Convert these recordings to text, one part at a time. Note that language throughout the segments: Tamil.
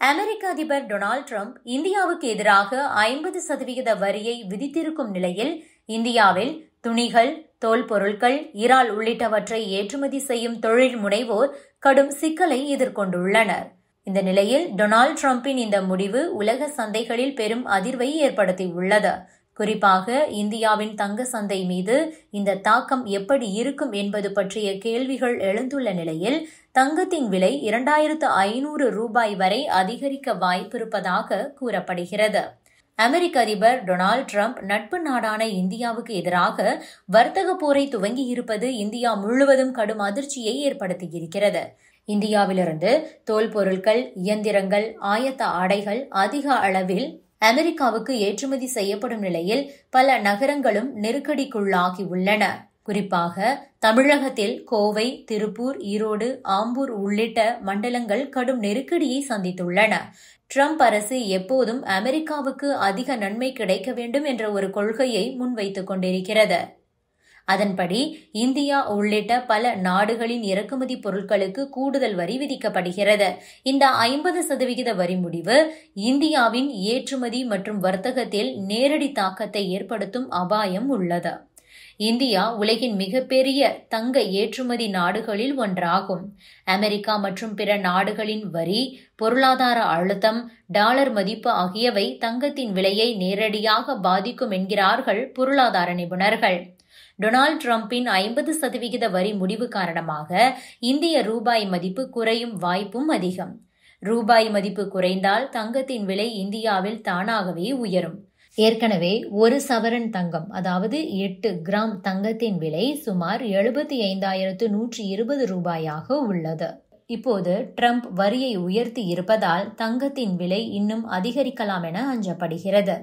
அமெரிக்க அதிபர் டொனால்ட் ட்ரம்ப் இந்தியாவுக்கு எதிராக 50% வரியை விதித்திருக்கும் நிலையில் இந்தியாவில் துணிகள், தோல் பொருட்கள், இறால் உள்ளிட்டவற்றை ஏற்றுமதி செய்யும் தொழில் முனைவோர் கடும் சிக்கலை எதிர்கொண்டுள்ளனர். இந்த நிலையில் டொனால்ட் ட்ரம்பின் இந்த முடிவு உலக சந்தைகளில் பெரும் அதிர்வை ஏற்படுத்தியுள்ளது. குறிப்பாக இந்தியாவின் தங்க சந்தை மீது இந்த தாக்கம் எப்படி இருக்கும் என்பது பற்றிய கேள்விகள் எழுந்துள்ள நிலையில் தங்கத்தின் விலை 2500 ரூபாய் வரை அதிகரிக்க வாய்ப்பிருப்பதாக கூறப்படுகிறது. அமெரிக்க அதிபர் டொனால்ட் ட்ரம்ப் நட்பு நாடான இந்தியாவுக்கு எதிராக வர்த்தக போரை துவங்கியிருப்பது இந்தியா முழுவதும் கடும் அதிர்ச்சியை ஏற்படுத்தியிருக்கிறது. இந்தியாவிலிருந்து தோல் பொருட்கள், இயந்திரங்கள், ஆயத்த ஆடைகள் அதிக அளவில் அமெரிக்காவுக்கு ஏற்றுமதி செய்யப்படும் நிலையில் பல நகரங்களும் நெருக்கடிக்குள்ளாகியுள்ளன. குறிப்பாக தமிழகத்தில் கோவை, திருப்பூர், ஈரோடு, ஆம்பூர் உள்ளிட்ட மண்டலங்கள் கடும் நெருக்கடியை சந்தித்துள்ளன. ட்ரம்ப் அரசு எப்போதும் அமெரிக்காவுக்கு அதிக நன்மை கிடைக்க வேண்டும் என்ற ஒரு கொள்கையை முன்வைத்துக் கொண்டிருக்கிறது. அதன்படி இந்தியா உள்ளிட்ட பல நாடுகளின் இறக்குமதி பொருட்களுக்கு கூடுதல் வரி விதிக்கப்படுகிறது. இந்த 50% வரி முடிவு இந்தியாவின் ஏற்றுமதி மற்றும் வர்த்தகத்தில் நேரடி தாக்கத்தை ஏற்படுத்தும் அபாயம் உள்ளது. இந்தியா உலகின் மிகப்பெரிய தங்க ஏற்றுமதி நாடுகளில் ஒன்றாகும். அமெரிக்கா மற்றும் பிற நாடுகளின் வரி, பொருளாதார அழுத்தம், டாலர் மதிப்பு ஆகியவை தங்கத்தின் விலையை நேரடியாக பாதிக்கும் என்கிறார்கள் பொருளாதார நிபுணர்கள். டொனால்ட் ட்ரம்பின் 50% வரி முடிவு காரணமாக இந்திய ரூபாய் மதிப்பு குறையும் வாய்ப்பும் அதிகம். ரூபாய் மதிப்பு குறைந்தால் தங்கத்தின் விலை இந்தியாவில் தானாகவே உயரும். ஏற்கனவே ஒரு சவரன் தங்கம், அதாவது 8 கிராம் தங்கத்தின் விலை சுமார் 75,120 ரூபாயாக உள்ளது. இப்போது ட்ரம்ப் வரியை உயர்த்தி இருப்பதால் தங்கத்தின் விலை இன்னும் அதிகரிக்கலாம் என அஞ்சப்படுகிறது.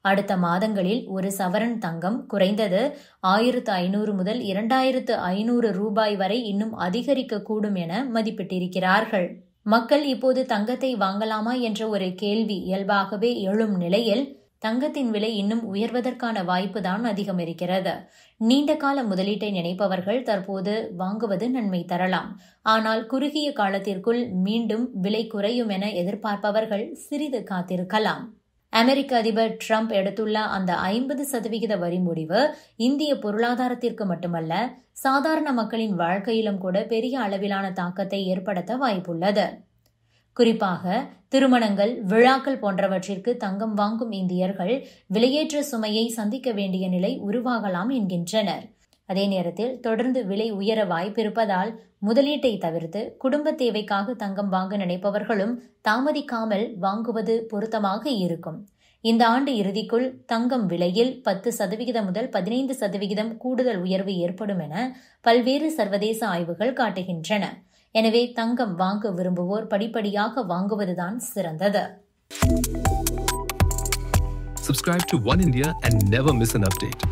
அடுத்த மாதங்களில் ஒரு சவரன் தங்கம் குறைந்தது 1500 முதல் 2500 ரூபாய் வரை இன்னும் அதிகரிக்கக்கூடும் என மதிப்பிட்டிருக்கிறார்கள். மக்கள் இப்போது தங்கத்தை வாங்கலாமா என்ற ஒரு கேள்வி இயல்பாகவே எழும் நிலையில் தங்கத்தின் விலை இன்னும் உயர்வதற்கான வாய்ப்புதான் அதிகம் இருக்கிறது. நீண்ட கால முதலீட்டை நினைப்பவர்கள் தற்போது வாங்குவது நன்மை தரலாம். ஆனால் குறுகிய காலத்திற்குள் மீண்டும் விலை குறையும் என எதிர்பார்ப்பவர்கள் சிறிது காத்திருக்கலாம். அமெரிக்க அதிபர் ட்ரம்ப் எடுத்துள்ள அந்த 50% வரி முடிவு இந்திய பொருளாதாரத்திற்கு மட்டுமல்ல, சாதாரண மக்களின் வாழ்க்கையிலும் கூட பெரிய அளவிலான தாக்கத்தை ஏற்படுத்த வாய்ப்புள்ளது. குறிப்பாக திருமணங்கள், விழாக்கள் போன்றவற்றிற்கு தங்கம் வாங்கும் இந்தியர்கள் விலையேற்ற சுமையை சந்திக்க வேண்டிய நிலை உருவாகலாம் என்கின்றனர். அதே நேரத்தில் தொடர்ந்து விலை உயர வாய்ப்பிருப்பதால் முதலீட்டை தவிர்த்து குடும்ப தேவைக்காக தங்கம் வாங்க நினைப்பவர்களும் தாமதிக்காமல் வாங்குவது பொருத்தமாக இருக்கும். இந்த ஆண்டு இறுதிக்குள் தங்கம் விலையில் 10% முதல் 15% கூடுதல் உயர்வு ஏற்படும் என பல்வேறு சர்வதேச ஆய்வுகள் காட்டுகின்றன. எனவே தங்கம் வாங்க விரும்புவோர் படிப்படியாக வாங்குவதுதான் சிறந்தது. Subscribe to One India and never miss an update.